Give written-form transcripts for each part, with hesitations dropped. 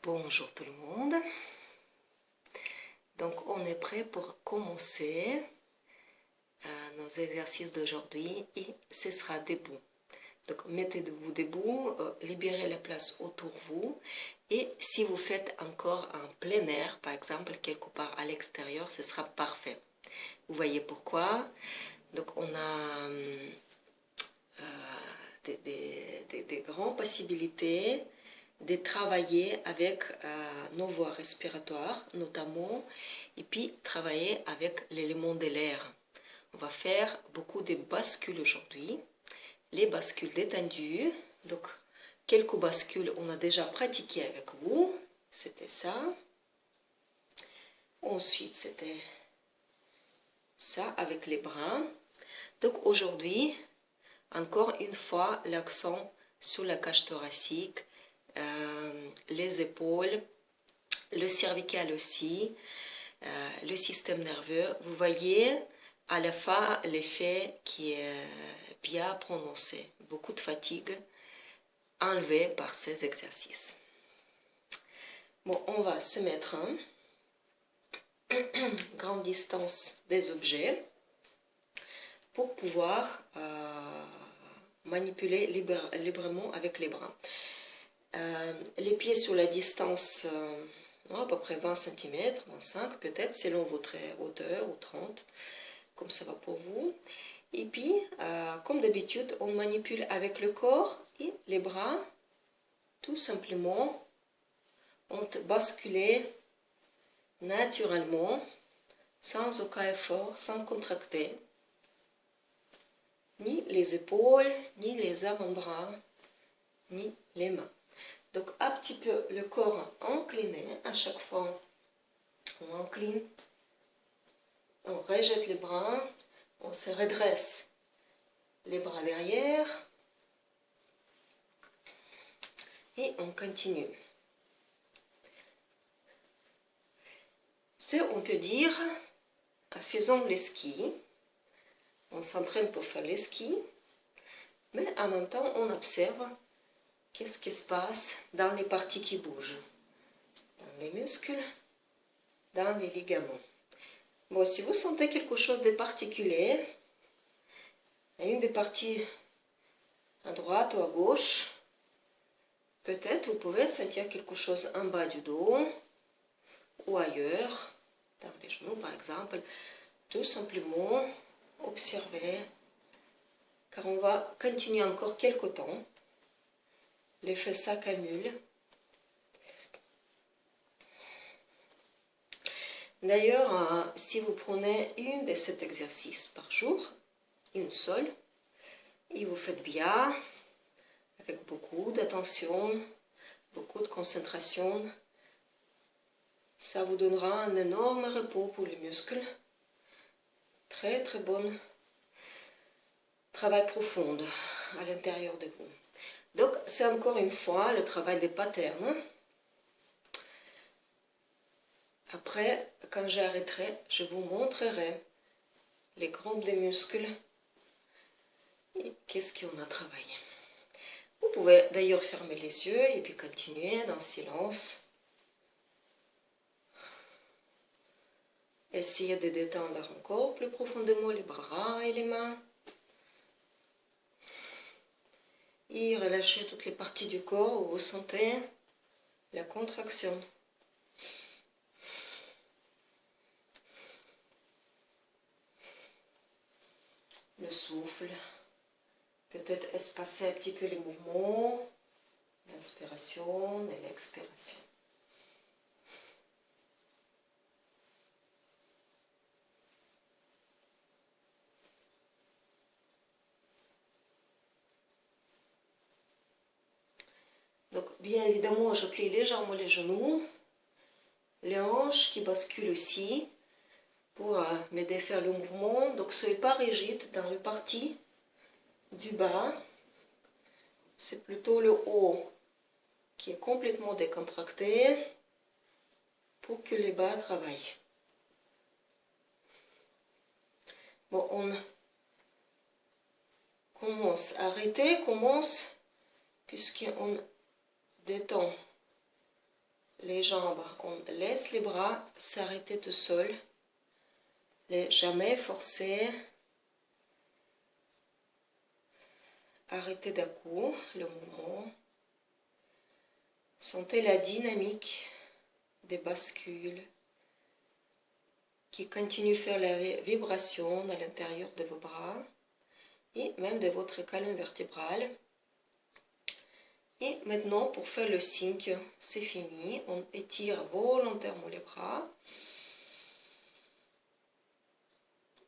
Bonjour tout le monde. Donc on est prêt pour commencer nos exercices d'aujourd'hui et ce sera debout. Donc mettez-vous debout, libérez la place autour de vous et si vous faites encore en plein air, par exemple quelque part à l'extérieur, ce sera parfait. Vous voyez pourquoi? Donc on a des grandes possibilités de travailler avec nos voies respiratoires notamment et puis travailler avec l'élément de l'air. On va faire beaucoup de bascules aujourd'hui, les bascules détendues. Donc quelques bascules on a déjà pratiqué avec vous, c'était ça. Ensuite c'était ça avec les bras. Donc aujourd'hui encore une fois l'accent sur la cage thoracique, les épaules, le cervical aussi, le système nerveux. Vous voyez à la fin l'effet qui est bien prononcé. Beaucoup de fatigue enlevée par ces exercices. Bon, on va se mettre grande distance des objets pour pouvoir manipuler librement avec les bras. Les pieds sur la distance à peu près 20 cm, 25 peut-être, selon votre hauteur, ou 30, comme ça va pour vous. Et puis, comme d'habitude, on manipule avec le corps et les bras, tout simplement, on bascule naturellement, sans aucun effort, sans contracter, ni les épaules, ni les avant-bras, ni les mains. Donc un petit peu le corps incliné, à chaque fois on incline, on rejette les bras, on se redresse les bras derrière et on continue. C'est, on peut dire, en faisant les skis, on s'entraîne pour faire les skis, mais en même temps on observe qu'est-ce qui se passe dans les parties qui bougent, dans les muscles, dans les ligaments. Bon, si vous sentez quelque chose de particulier, une des parties à droite ou à gauche, peut-être vous pouvez sentir quelque chose en bas du dos ou ailleurs, dans les genoux par exemple. Tout simplement observer, car on va continuer encore quelques temps. L'effet s'accumule. D'ailleurs, si vous prenez une de cet exercice par jour, une seule, et vous faites bien, avec beaucoup d'attention, beaucoup de concentration, ça vous donnera un énorme repos pour les muscles. Très très bon travail profond à l'intérieur de vous. Donc c'est encore une fois le travail des patterns. Après, quand j'arrêterai, je vous montrerai les groupes des muscles et qu'est-ce qu'on a travaillé. Vous pouvez d'ailleurs fermer les yeux et puis continuer dans le silence. Essayez de détendre encore plus profondément les bras et les mains. Et relâchez toutes les parties du corps où vous sentez la contraction. Le souffle, peut-être espacer un petit peu les mouvements, l'inspiration et l'expiration. Donc bien évidemment je plie légèrement les genoux, les hanches qui basculent aussi pour m'aider à faire le mouvement. Donc soyez pas rigide dans le parti du bas, c'est plutôt le haut qui est complètement décontracté pour que les bas travaillent. Bon, on commence, arrêtez, commence, puisqu'on détend les jambes, on laisse les bras s'arrêter tout seul. Jamais forcer. Arrêtez d'un coup le mouvement. Sentez la dynamique des bascules qui continuent à faire la vibration à l'intérieur de vos bras et même de votre colonne vertébrale. Et maintenant, pour faire le signe que c'est fini, on étire volontairement les bras.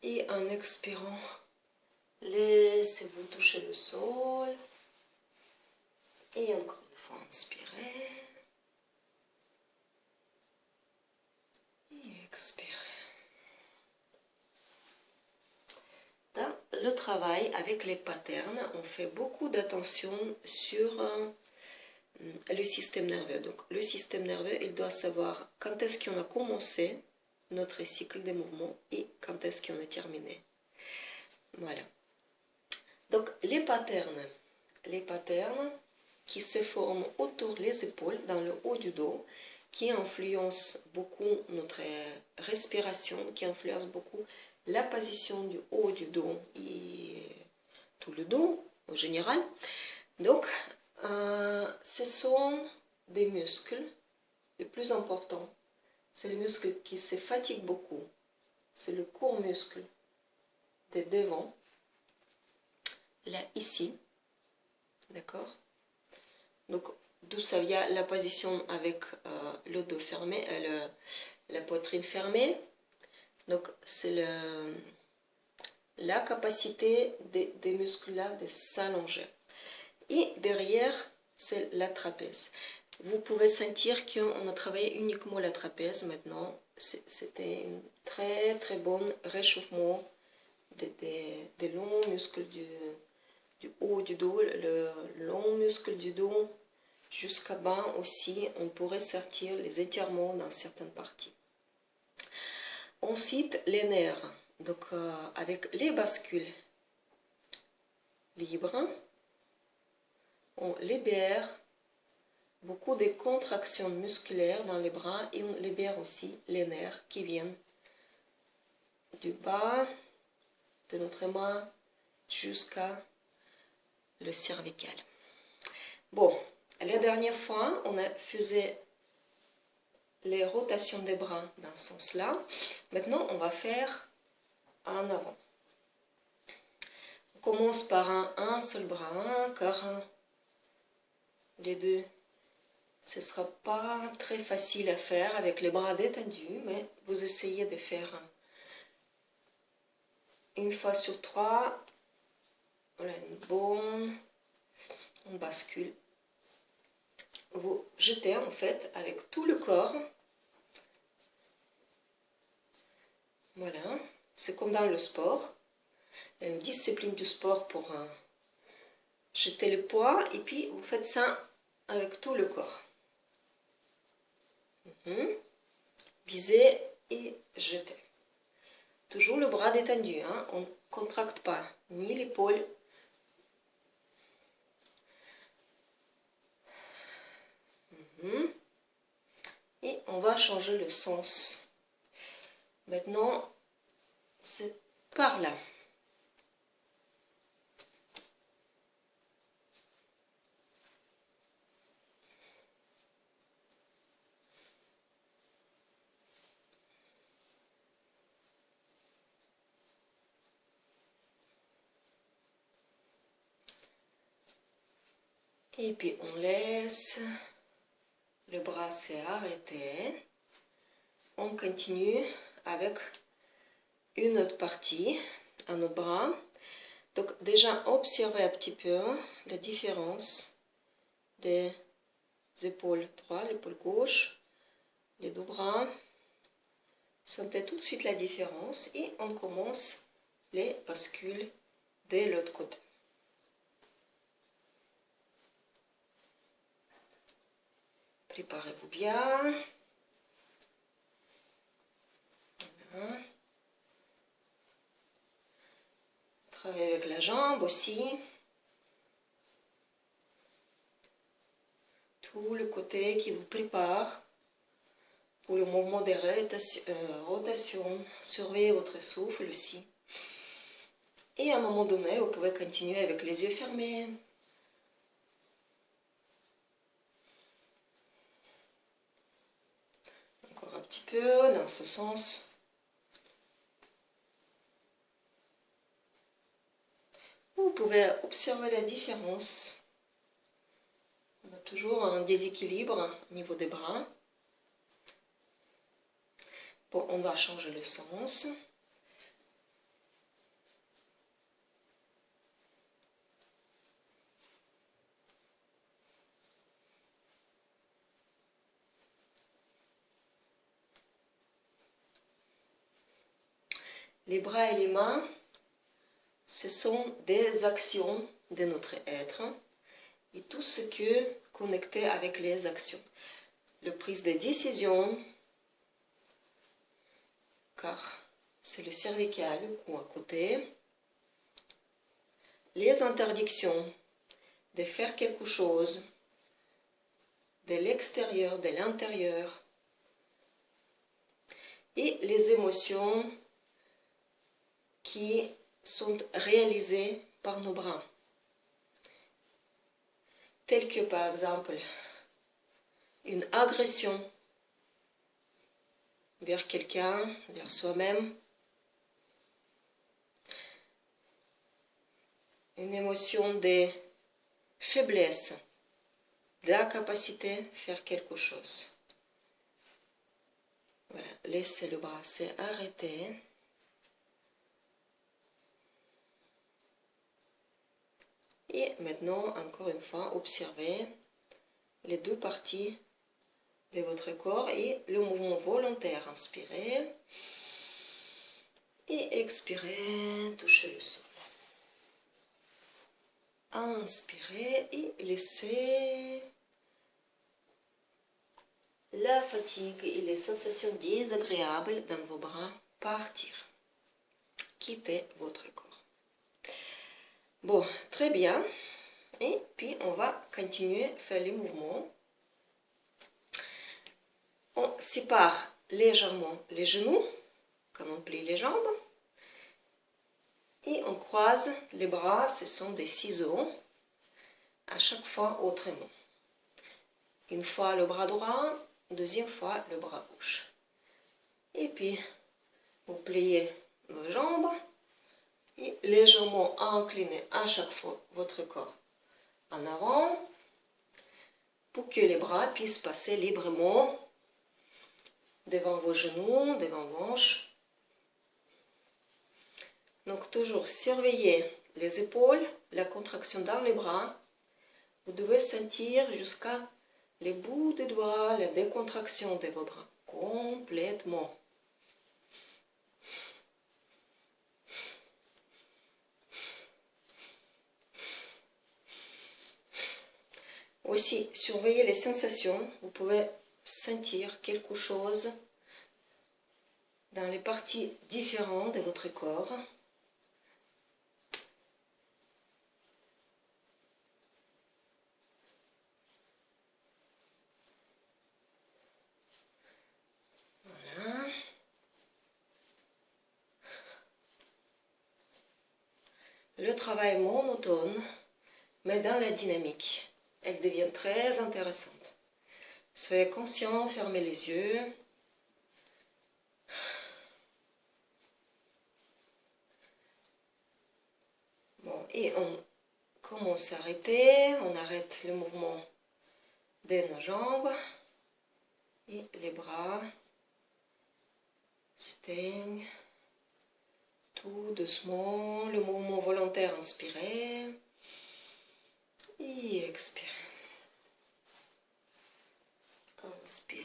Et en expirant, laissez-vous toucher le sol. Et encore une fois, inspirez. Et expirez. Dans le travail avec les patterns, on fait beaucoup d'attention sur le système nerveux. Donc, le système nerveux, il doit savoir quand est-ce qu'on a commencé notre cycle de mouvement et quand est-ce qu'on a terminé. Voilà. Donc, les patterns qui se forment autour des épaules, dans le haut du dos, qui influencent beaucoup notre respiration, qui influencent beaucoup la position du haut du dos et tout le dos en général. Donc, ce sont des muscles les plus importants. C'est le muscle qui se fatigue beaucoup. C'est le court muscle de devant. Là, ici. D'accord? Donc, d'où ça vient la position avec le dos fermé, la poitrine fermée. Donc, c'est la capacité des muscles-là de s'allonger. Et derrière, c'est la trapèze. Vous pouvez sentir qu'on a travaillé uniquement la trapèze maintenant. C'était un très très bon réchauffement des longs muscles du haut du dos, le long muscle du dos jusqu'à bas aussi. On pourrait sortir les étirements dans certaines parties. Ensuite, les nerfs. Donc, avec les bascules libres, on libère beaucoup de contractions musculaires dans les bras et on libère aussi les nerfs qui viennent du bas de notre main jusqu'à le cervical. Bon, la dernière fois, on a fait les rotations des bras dans ce sens-là. Maintenant, on va faire en avant. On commence par un seul bras, car les deux, ce ne sera pas très facile à faire avec les bras détendus, mais vous essayez de faire une fois sur 3. Voilà, une bonne. On bascule. Vous jetez en fait avec tout le corps. Voilà, c'est comme dans le sport. Il y a une discipline du sport pour jeter le poids et puis vous faites ça avec tout le corps. Visez et jetez. Toujours le bras détendu, hein? On ne contracte pas ni l'épaule. Et on va changer le sens. Maintenant, c'est par là. Et puis on laisse le bras s'arrêter. On continue avec une autre partie à nos bras. Donc déjà observez un petit peu la différence des épaules droites, l'épaule gauche, les deux bras. Sentez tout de suite la différence et on commence les bascules de l'autre côté. Préparez-vous bien. Voilà. Travaillez avec la jambe aussi. Tout le côté qui vous prépare Pour le mouvement de rotation, surveillez votre souffle aussi. Et à un moment donné, vous pouvez continuer avec les yeux fermés. Encore un petit peu dans ce sens. Vous pouvez observer la différence. On a toujours un déséquilibre au niveau des bras. Bon, on va changer le sens. Les bras et les mains, ce sont des actions de notre être et tout ce qui est connecté avec les actions. La prise de décision, car c'est le cervical ou à côté. Les interdictions de faire quelque chose de l'extérieur, de l'intérieur. Et les émotions qui sont réalisées par nos bras. Telles que par exemple une agression vers quelqu'un, vers soi-même. Une émotion de faiblesse, d'incapacité à faire quelque chose. Voilà, laissez le bras s'arrêter. Et maintenant, encore une fois, observez les deux parties de votre corps et le mouvement volontaire. Inspirez et expirez, touchez le sol. Inspirez et laissez la fatigue et les sensations désagréables dans vos bras partir. Quittez votre corps. Bon, très bien. Et puis, on va continuer à faire les mouvements. On sépare légèrement les genoux, quand on plie les jambes. Et on croise les bras, ce sont des ciseaux, à chaque fois autrement. Une fois le bras droit, deuxième fois le bras gauche. Et puis, vous pliez vos jambes. Et légèrement inclinez à chaque fois votre corps en avant pour que les bras puissent passer librement devant vos genoux, devant vos hanches. Donc toujours surveillez les épaules, la contraction dans les bras. Vous devez sentir jusqu'à les bouts des doigts, la décontraction de vos bras complètement. Aussi, surveillez les sensations. Vous pouvez sentir quelque chose dans les parties différentes de votre corps. Voilà. Le travail monotone, mais dans la dynamique. Elle devient très intéressante. Soyez conscient, fermez les yeux. Bon, et on commence à arrêter. On arrête le mouvement de nos jambes. Et les bras s'éteignent. Tout doucement. Le mouvement volontaire, inspirez. Et expirez. Inspirez.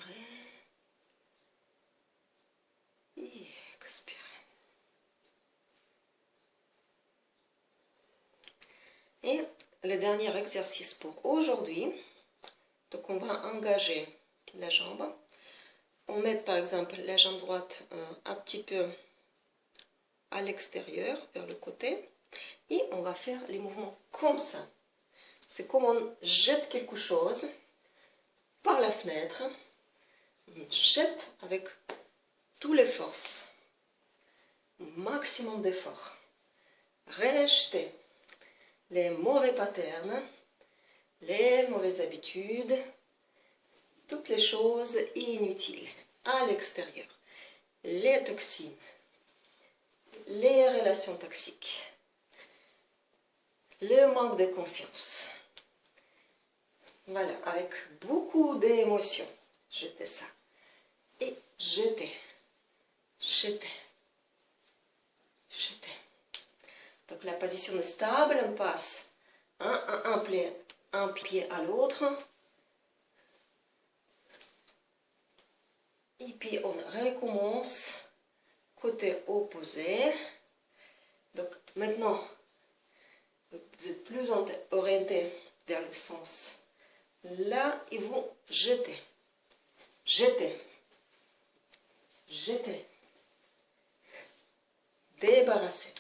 Et expirez. Et le dernier exercice pour aujourd'hui. Donc on va engager la jambe. On met par exemple la jambe droite un petit peu à l'extérieur, vers le côté. Et on va faire les mouvements comme ça. C'est comme on jette quelque chose par la fenêtre. jette avec toutes les forces. Maximum d'effort. Rejetez les mauvais patterns, les mauvaises habitudes, toutes les choses inutiles à l'extérieur. Les toxines, les relations toxiques, le manque de confiance. Voilà, avec beaucoup d'émotions, jetez ça. Et jetez, jetez, jetez. Donc la position est stable, on passe un pied à l'autre. Et puis on recommence côté opposé. Donc maintenant, vous êtes plus orienté vers le sens. Là, et vous jetez, jetez, jetez, débarrassez.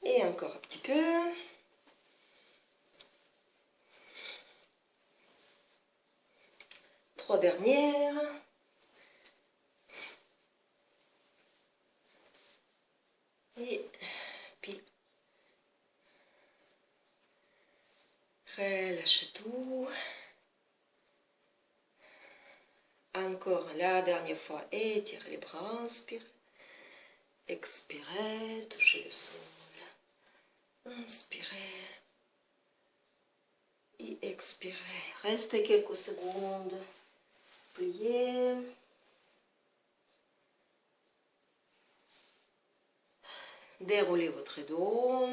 Et encore un petit peu. Trois dernières. Et puis, relâchez tout. Encore la dernière fois, étirez les bras, inspirez. Expirez, touchez le sol. Inspirez. Et expirez. Restez quelques secondes. Pliez. Déroulez votre dos.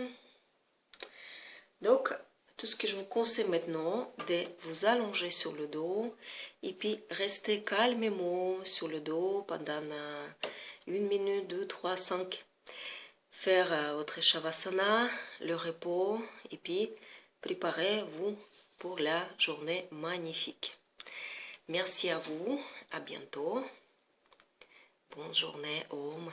Donc, tout ce que je vous conseille maintenant, de vous allonger sur le dos et puis rester calmement sur le dos pendant 1 minute, 2, 3, 5. Faire votre Shavasana, le repos et puis préparez-vous pour la journée magnifique. Merci à vous, à bientôt. Bonne journée, Om.